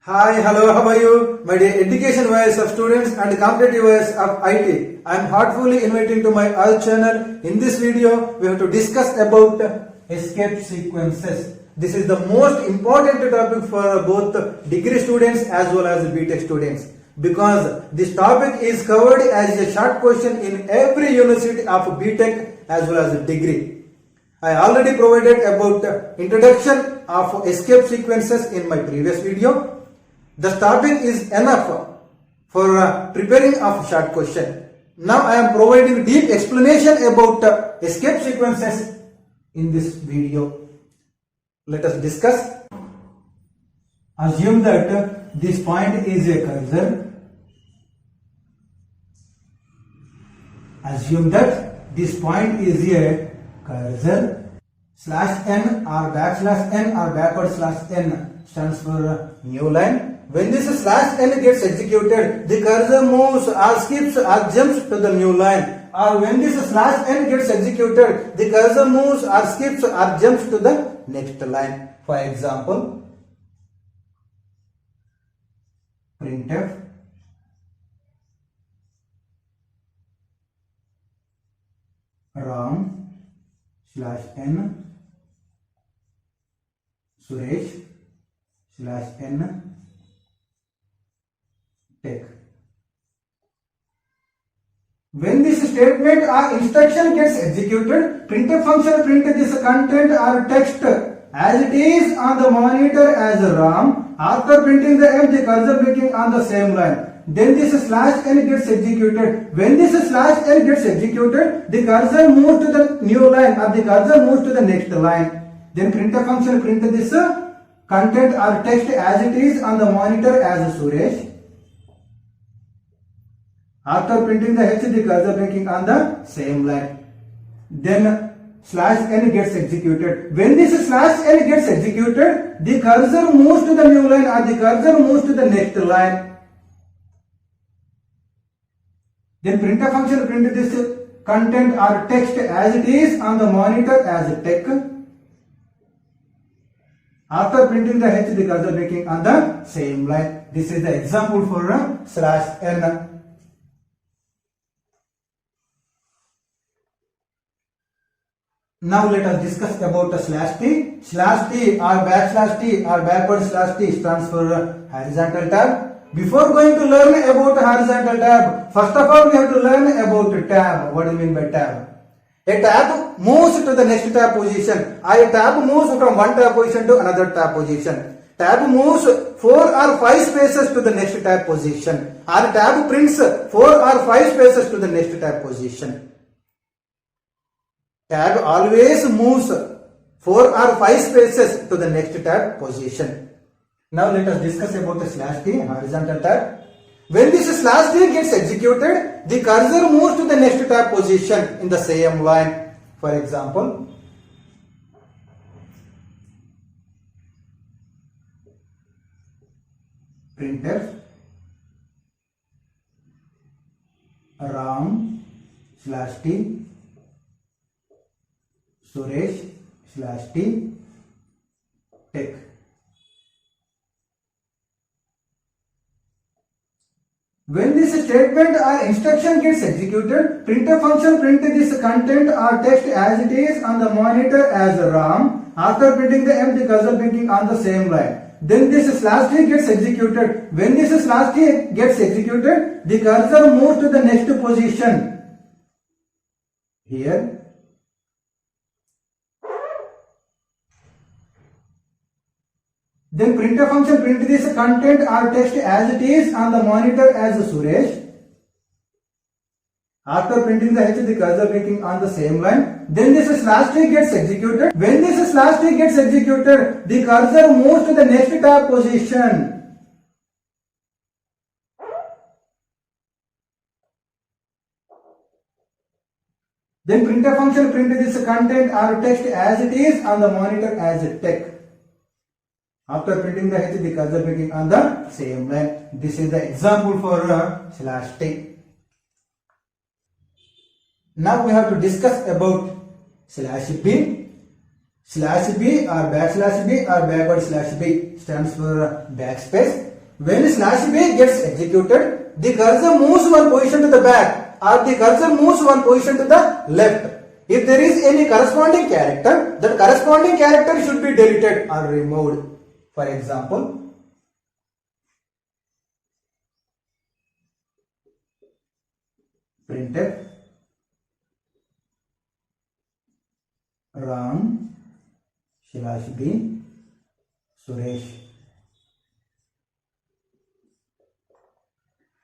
Hi, hello, how are you? My dear education wise of students and competitive wise of IT. I am heartfully inviting to my all channel. In this video, we have to discuss about escape sequences. This is the most important topic for both degree students as well as BTech students. Because this topic is covered as a short question in every university of BTech as well as degree. I already provided about introduction of escape sequences in my previous video. The topic is enough for preparing of short question. Now I am providing deep explanation about escape sequences in this video. Let us discuss. Assume that this point is a cursor. Assume that this point is a cursor. /n or /n or /n stands for new line. When this /n gets executed, the cursor moves or skips or jumps to the new line. Or when this /n gets executed, the cursor moves or skips or jumps to the next line. For example, printf ram/n suresh/n tech. When this statement or instruction gets executed, printf function print this content or text as it is on the monitor as RAM. After printing the M, the cursor blinking on the same line. Then this /n gets executed. When this /n gets executed, the cursor moves to the new line or the cursor moves to the next line. Then printf function print this content or text as it is on the monitor as Suresh. After printing the H, the cursor blinking on the same line. Then /n gets executed. When this /n gets executed, the cursor moves to the new line or the cursor moves to the next line. Then printf function print this content or text as it is on the monitor as tech. After printing the H, the cursor blinking on the same line. This is the example for /n. Now let us discuss about /t. /t or /t or /t stands for horizontal tab. Before going to learn about horizontal tab, first of all we have to learn about tab. What do you mean by tab? A tab moves to the next tab position. Or a tab moves from one tab position to another tab position. Tab moves 4 or 5 spaces to the next tab position. Or tab prints 4 or 5 spaces to the next tab position. Tab always moves 4 or 5 spaces to the next tab position. Now let us discuss about the /t, horizontal tab. When this /t gets executed, the cursor moves to the next tab position in the same line. For example, printf ram/t suresh/t tech. When this statement or instruction gets executed, printf function print this content or text as it is on the monitor as RAM. After printing the M, the cursor blinking on the same line. Then this /t gets executed. When this /t gets executed, the cursor moves to the next position. Here. Then printf function print this content or text as it is on the monitor as Suresh. After printing the H, the cursor blinking on the same line. Then this /t gets executed. When this /t gets executed, the cursor moves to the next tab position. Then printf function print this content or text as it is on the monitor as tech. After printing the H, the cursor blinking on the same line. This is the example for /t. Now we have to discuss about /b. /b or /b or /b stands for backspace. When slash b gets executed, the cursor moves one position to the back or the cursor moves one position to the left. If there is any corresponding character, that corresponding character should be deleted or removed. For example, printf Ram / B Suresh.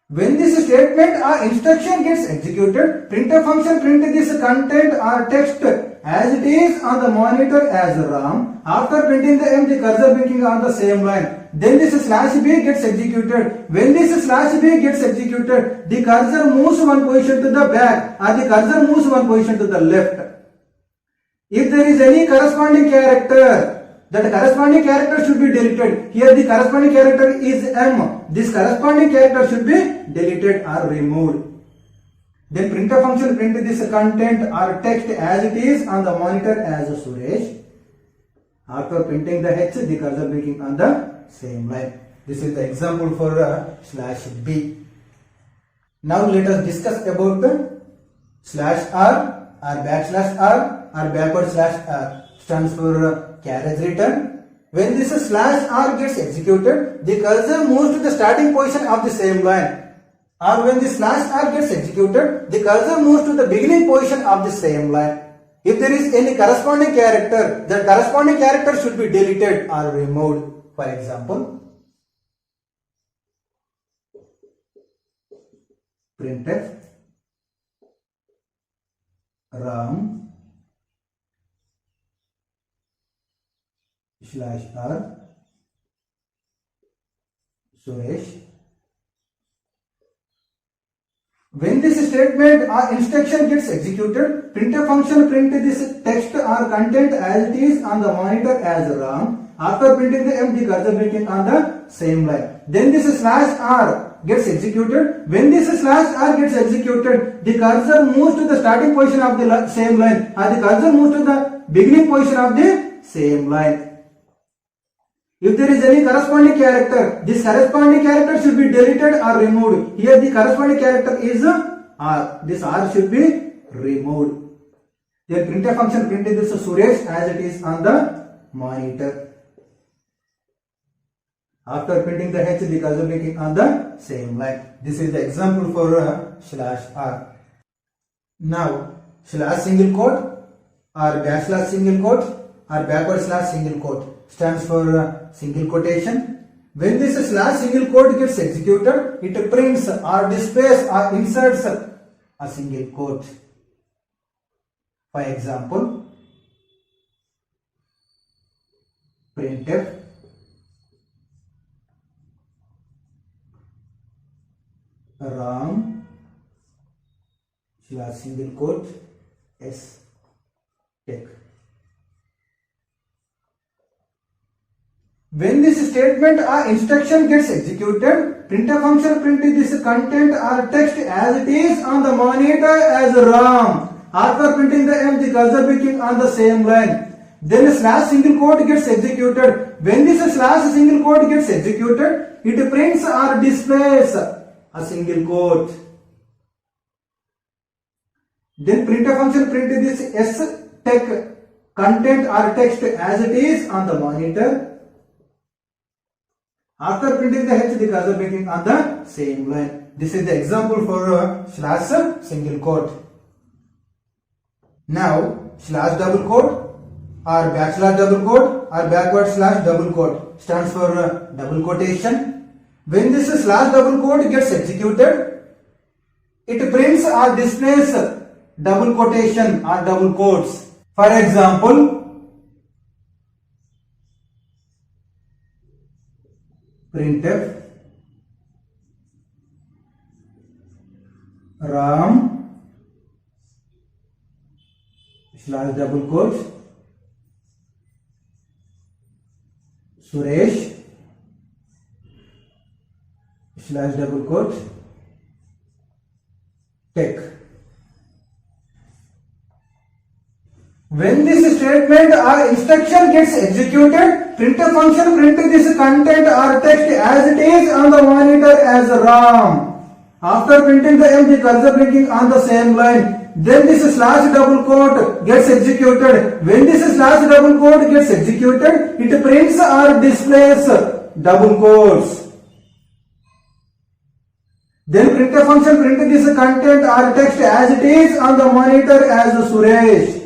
When this statement or instruction gets executed, printf function print this content or text as it is on the monitor as Ram. After printing the M, the cursor blinking on the same line. Then this slash b gets executed. When this slash b gets executed, the cursor moves one position to the back or the cursor moves one position to the left. If there is any corresponding character, that corresponding character should be deleted. Here the corresponding character is M. This corresponding character should be deleted or removed. Then printf function print this content or text as it is on the monitor as Suresh. After printing the H, the cursor blinking on the same line. This is the example for slash b. Now let us discuss about the slash r or backslash r or backward slash r. Stands for carriage return. When this slash r gets executed, the cursor moves to the starting position of the same line. Or when the slash r gets executed, the cursor moves to the beginning position of the same line. If there is any corresponding character, that corresponding character should be deleted or removed. For example, printf Ram / r Suresh. When this statement or instruction gets executed, printf function print this text or content as it is on the monitor as Ram. After printing the M, the cursor blinking on the same line. Then this slash r gets executed. When this slash r gets executed, the cursor moves to the starting position of the same line or the cursor moves to the beginning position of the same line. If there is any corresponding character, this corresponding character should be deleted or removed. Here the corresponding character is R. This R should be removed. Then printf function printed this Suresh as it is on the monitor. After printing the H, the cursor blinking on the same line. This is the example for slash R. Now slash single quote or backslash single quote or backward slash single quote stands for single quotation. When this slash single quote gets executed, it prints or displays or inserts a single quote. For example, printf Ram / single quote S tech. When this statement or instruction gets executed, printf function printed this content or text as it is on the monitor as Ram. After printing the M, the cursor blinking on the same line. Then slash single quote gets executed. When this slash single quote gets executed, it prints or displays a single quote. Then printf function printed this S tech content or text as it is on the monitor. After printing the H, the cursor blinking on the same line. This is the example for slash single quote. Now slash double quote or backslash double quote or backward slash double quote stands for double quotation. When this slash double quote gets executed, it prints or displays double quotation or double quotes. For example, printf Ram slash double quotes Suresh slash double quotes tech. When this statement or instruction gets executed, printf function print this content or text as it is on the monitor as RAM. After printing the M, the cursor blinking on the same line. Then this slash double quote gets executed. When this slash double quote gets executed, it prints or displays double quotes. Then printf function print this content or text as it is on the monitor as Suresh.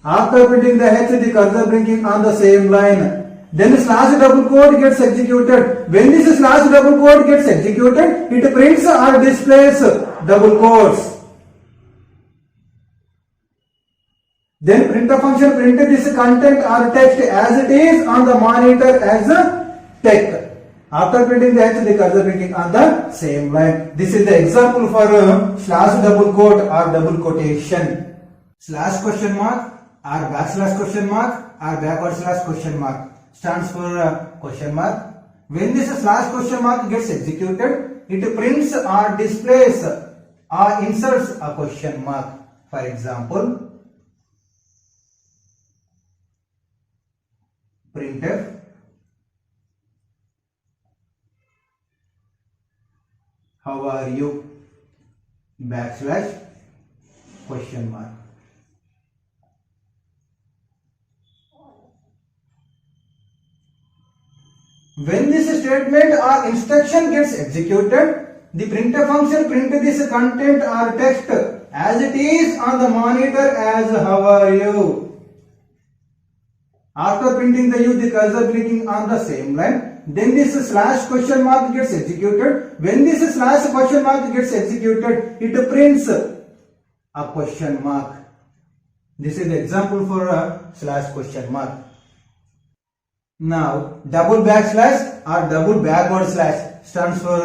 After printing the H, the cursor blinking on the same line. Then slash double quote gets executed. When this slash double quote gets executed, it prints or displays double quotes. Then printf function print this content or text as it is on the monitor as text. After printing the H, the cursor blinking on the same line. This is the example for slash double quote or double quotation. Slash question mark or backslash question mark or backward slash question mark stands for question mark. When this slash question mark gets executed, it prints or displays or inserts a question mark. For example, printf how are you backslash question mark. When this statement or instruction gets executed, the printf function print this content or text as it is on the monitor as how are you. After printing the U, the cursor blinking on the same line. Then this slash question mark gets executed. When this slash question mark gets executed, it prints a question mark. This is the example for a slash question mark. Now, double backslash or double backward slash stands for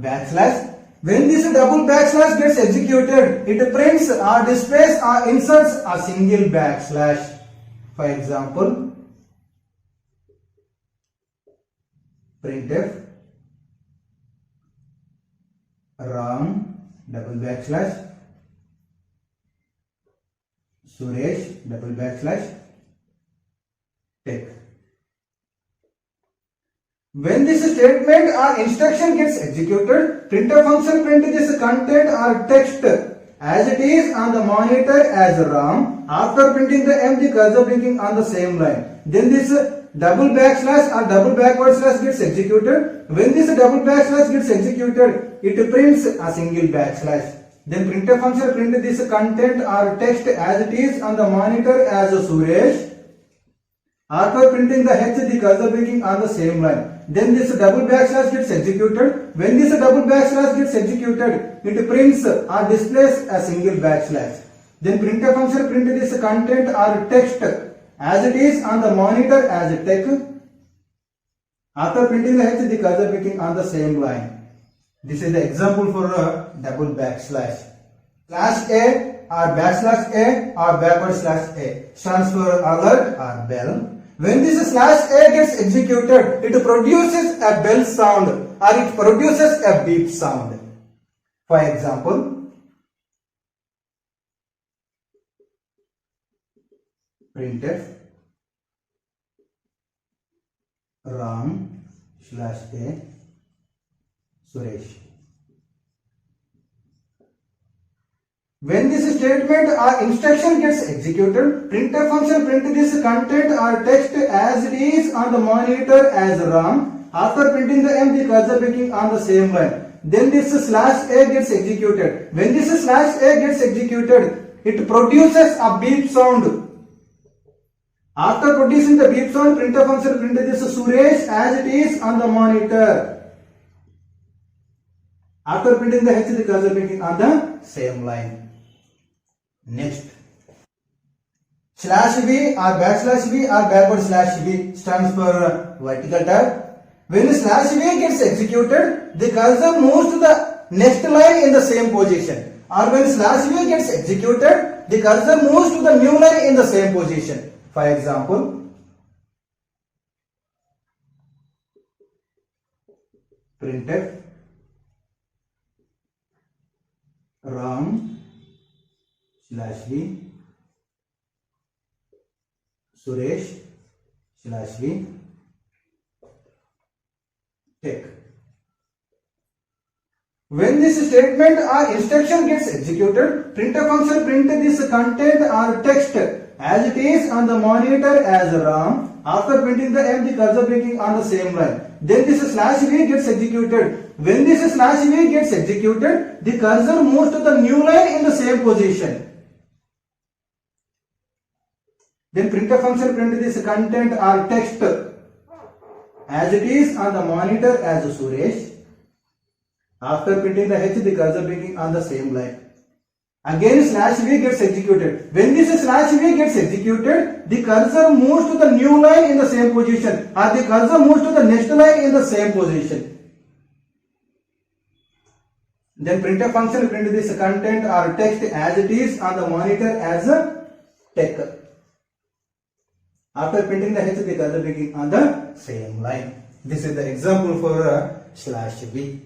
backslash. When this double backslash gets executed, it prints or displays or inserts a single backslash. For example, printf Ram double backslash Suresh double backslash tech. When this statement or instruction gets executed, printf function print this content or text as it is on the monitor as RAM. After printing the M, the cursor blinking on the same line. Then this double backslash or double backward slash gets executed. When this double backslash gets executed, it prints a single backslash. Then printf function print this content or text as it is on the monitor as Suresh. After printing the H, the cursor blinking on the same line. Then this double backslash gets executed. When this double backslash gets executed, it prints or displays a single backslash. Then printf function print this content or text as it is on the monitor as text. After printing the H, the cursor blinking on the same line. This is the example for a double backslash. Slash A or backslash A or backward slash A stands for alert or bell. When this slash A gets executed, it produces a bell sound or it produces a beep sound. For example, printf Ram slash A Suresh. When this statement or instruction gets executed, printf function print this content or text as it is on the monitor as RAM. After printing the M, the cursor blinking on the same line. Then this slash A gets executed. When this slash A gets executed, it produces a beep sound. After producing the beep sound, printf function print this Suresh as it is on the monitor. After printing the H, the cursor blinking on the same line. Next, slash V or backslash V or backward slash V stands for vertical tab. When slash V gets executed, the cursor moves to the next line in the same position. Or when slash V gets executed, the cursor moves to the new line in the same position. For example, printf Ram slash V Suresh slash V tech. When this statement or instruction gets executed, printf function print this content or text as it is on the monitor as RAM. After printing the M, the cursor blinking on the same line. Then this slash V gets executed. When this slash V gets executed, the cursor moves to the new line in the same position. Then printf function print this content or text as it is on the monitor as Suresh. After printing the H, the cursor blinking on the same line. Again slash V gets executed. When this slash V gets executed, the cursor moves to the new line in the same position, or the cursor moves to the next line in the same position. Then printf function print this content or text as it is on the monitor as a tech. After printing the H, the cursor blinking on the same line. This is the example for slash V.